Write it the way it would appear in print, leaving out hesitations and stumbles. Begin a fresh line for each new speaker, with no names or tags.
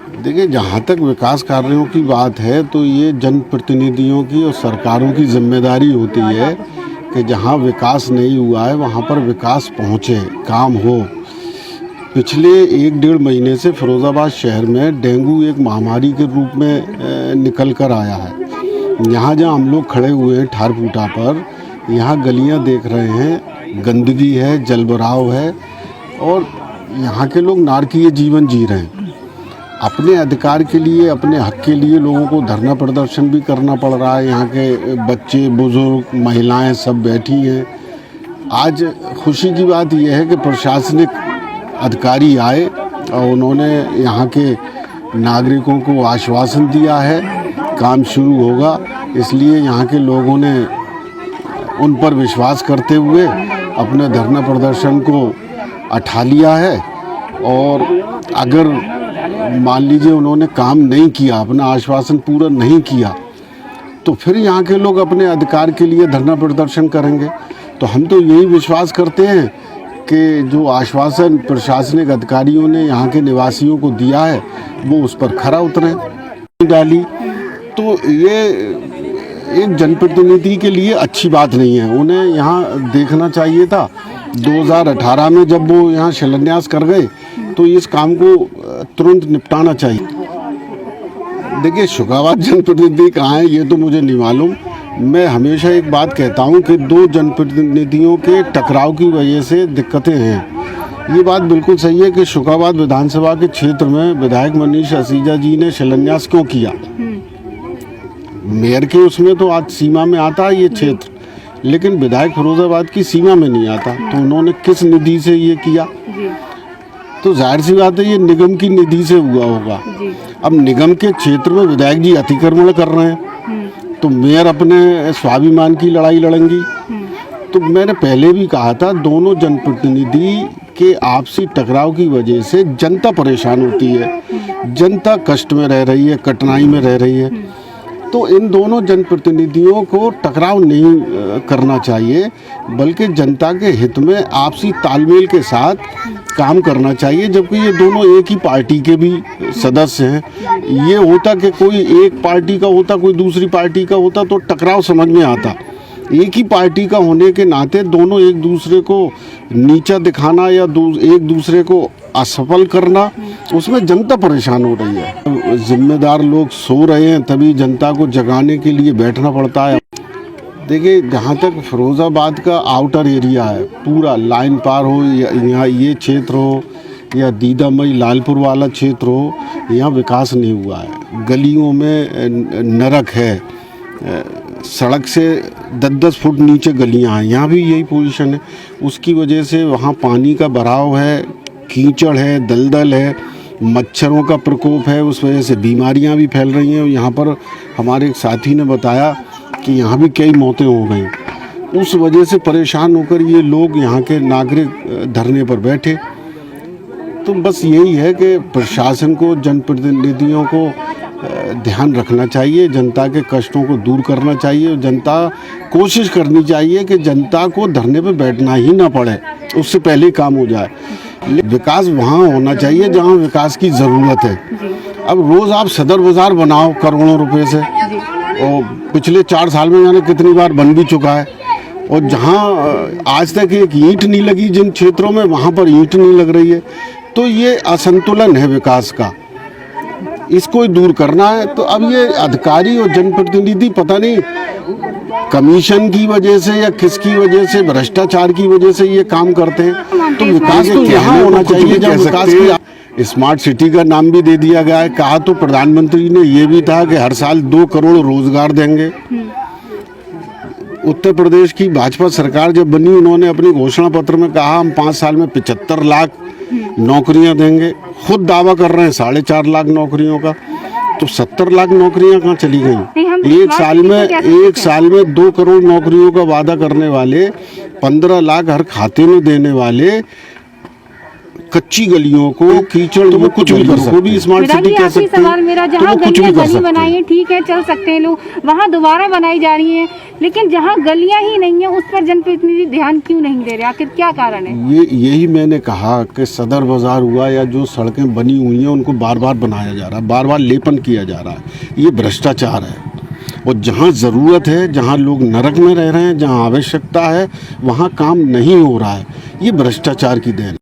देखिए, जहाँ तक विकास कार्यों की बात है तो ये जनप्रतिनिधियों की और सरकारों की जिम्मेदारी होती है कि जहाँ विकास नहीं हुआ है वहाँ पर विकास पहुँचे, काम हो। पिछले 1-1.5 महीने से फिरोज़ाबाद शहर में डेंगू एक महामारी के रूप में निकल कर आया है। यहाँ जहाँ हम लोग खड़े हुए हैं ठार-फूटा पर, यहाँ गलियाँ देख रहे हैं, गंदगी है, जलभराव है और यहाँ के लोग नारकीय जीवन जी रहे हैं। अपने अधिकार के लिए, अपने हक के लिए लोगों को धरना प्रदर्शन भी करना पड़ रहा है। यहाँ के बच्चे, बुजुर्ग, महिलाएं सब बैठी हैं। आज खुशी की बात यह है कि प्रशासनिक अधिकारी आए और उन्होंने यहाँ के नागरिकों को आश्वासन दिया है काम शुरू होगा। इसलिए यहाँ के लोगों ने उन पर विश्वास करते हुए अपने धरना प्रदर्शन को उठा लिया है। और अगर मान लीजिए उन्होंने काम नहीं किया, अपना आश्वासन पूरा नहीं किया, तो फिर यहाँ के लोग अपने अधिकार के लिए धरना प्रदर्शन करेंगे। तो हम तो यही विश्वास करते हैं कि जो आश्वासन प्रशासनिक अधिकारियों ने यहाँ के निवासियों को दिया है वो उस पर खरा उतरे डाली। तो ये एक जनप्रतिनिधि के लिए अच्छी बात नहीं है। उन्हें यहाँ देखना चाहिए था 2018 में जब वो यहाँ शिलान्यास कर गए तो इस काम को तुरंत निपटाना चाहिए। देखिए, शुगाबाद जनप्रतिनिधि कहाँ है ये तो मुझे नहीं मालूम। मैं हमेशा एक बात कहता हूँ कि दो जनप्रतिनिधियों के टकराव की वजह से दिक्कतें हैं। ये बात बिल्कुल सही है कि शुगाबाद विधानसभा के क्षेत्र में विधायक मनीष असीजा जी ने शिलान्यास क्यों किया। मेयर के उसमें तो आज सीमा में आता है ये क्षेत्र, लेकिन विधायक फिरोजाबाद की सीमा में नहीं आता। तो उन्होंने किस निधि से ये किया? तो जाहिर सी बात है ये निगम की निधि से हुआ होगा। अब निगम के क्षेत्र में विधायक जी अतिक्रमण कर रहे हैं तो मेयर अपने स्वाभिमान की लड़ाई लड़ेंगी। तो मैंने पहले भी कहा था, दोनों जनप्रतिनिधि के आपसी टकराव की वजह से जनता परेशान होती है, जनता कष्ट में रह रही है, कठिनाई में रह रही है। तो इन दोनों जनप्रतिनिधियों को टकराव नहीं करना चाहिए, बल्कि जनता के हित में आपसी तालमेल के साथ काम करना चाहिए। जबकि ये दोनों एक ही पार्टी के भी सदस्य हैं। ये होता कि कोई एक पार्टी का होता, कोई दूसरी पार्टी का होता तो टकराव समझ में आता। एक ही पार्टी का होने के नाते दोनों एक दूसरे को नीचा दिखाना या एक दूसरे को असफल करना, उसमें जनता परेशान हो रही है। जिम्मेदार लोग सो रहे हैं तभी जनता को जगाने के लिए बैठना पड़ता है। देखिए, जहाँ तक फिरोज़ाबाद का आउटर एरिया है, पूरा लाइन पार हो या यहाँ ये क्षेत्र हो या दीदामई लालपुर वाला क्षेत्र हो, यहाँ विकास नहीं हुआ है। गलियों में नरक है, सड़क से 10-10 फुट नीचे गलियाँ हैं, यहाँ भी यही पोजीशन है। उसकी वजह से वहाँ पानी का भराव है, कीचड़ है, दलदल है, मच्छरों का प्रकोप है। उस वजह से बीमारियाँ भी फैल रही हैं। यहाँ पर हमारे एक साथी ने बताया कि यहाँ भी कई मौतें हो गई। उस वजह से परेशान होकर ये लोग यहाँ के नागरिक धरने पर बैठे। तो बस यही है कि प्रशासन को, जनप्रतिनिधियों को ध्यान रखना चाहिए, जनता के कष्टों को दूर करना चाहिए। जनता कोशिश करनी चाहिए कि जनता को धरने पर बैठना ही ना पड़े, उससे पहले काम हो जाए। विकास वहाँ होना चाहिए जहाँ विकास की ज़रूरत है। अब रोज़ आप सदर बाज़ार बनाओ करोड़ों रुपए से, और पिछले 4 साल में जाने कितनी बार बन भी चुका है। और जहाँ आज तक एक ईंट नहीं लगी, जिन क्षेत्रों में वहाँ पर ईंट नहीं लग रही है। तो ये असंतुलन है विकास का, इसको ही दूर करना है। तो अब ये अधिकारी और जनप्रतिनिधि पता नहीं कमीशन की वजह से या किसकी वजह से, भ्रष्टाचार की वजह से ये काम करते हैं। तो विकास तो यहाँ होना चाहिए जहाँ विकास की। स्मार्ट सिटी का नाम भी दे दिया गया है। कहा तो प्रधानमंत्री ने ये भी था कि हर साल 2 करोड़ रोजगार देंगे। उत्तर प्रदेश की भाजपा सरकार जब बनी, उन्होंने अपने घोषणा पत्र में कहा हम 5 साल में 75 लाख नौकरियां देंगे। खुद दावा कर रहे हैं 4.5 लाख नौकरियों का। तो 70 लाख नौकरियां कहाँ चली गई? एक साल में 2 करोड़ नौकरियों का वादा करने वाले, 15 लाख हर खाते में देने वाले, कच्ची गलियों को कीचड़ तो वो कुछ भी कर सकते हैं। स्मार्ट सिटी कह सकते हैं।
सवाल मेरा, जहाँ गलियां बनी बनाई है ठीक है, चल सकते हैं लोग, वहाँ दोबारा बनाई जा रही है। लेकिन जहाँ गलियां ही नहीं है उस पर जनप्रतिनिधि ध्यान क्यों नहीं दे रहे, आखिर क्या कारण है?
यही मैंने कहा कि सदर बाजार हुआ या जो सड़कें बनी हुई हैं उनको बार बार बनाया जा रहा है, बार बार लेपन किया जा रहा है, ये भ्रष्टाचार है। और जहाँ ज़रूरत है, जहाँ लोग नरक में रह रहे हैं, जहाँ आवश्यकता है, वहाँ काम नहीं हो रहा है, ये भ्रष्टाचार की देन।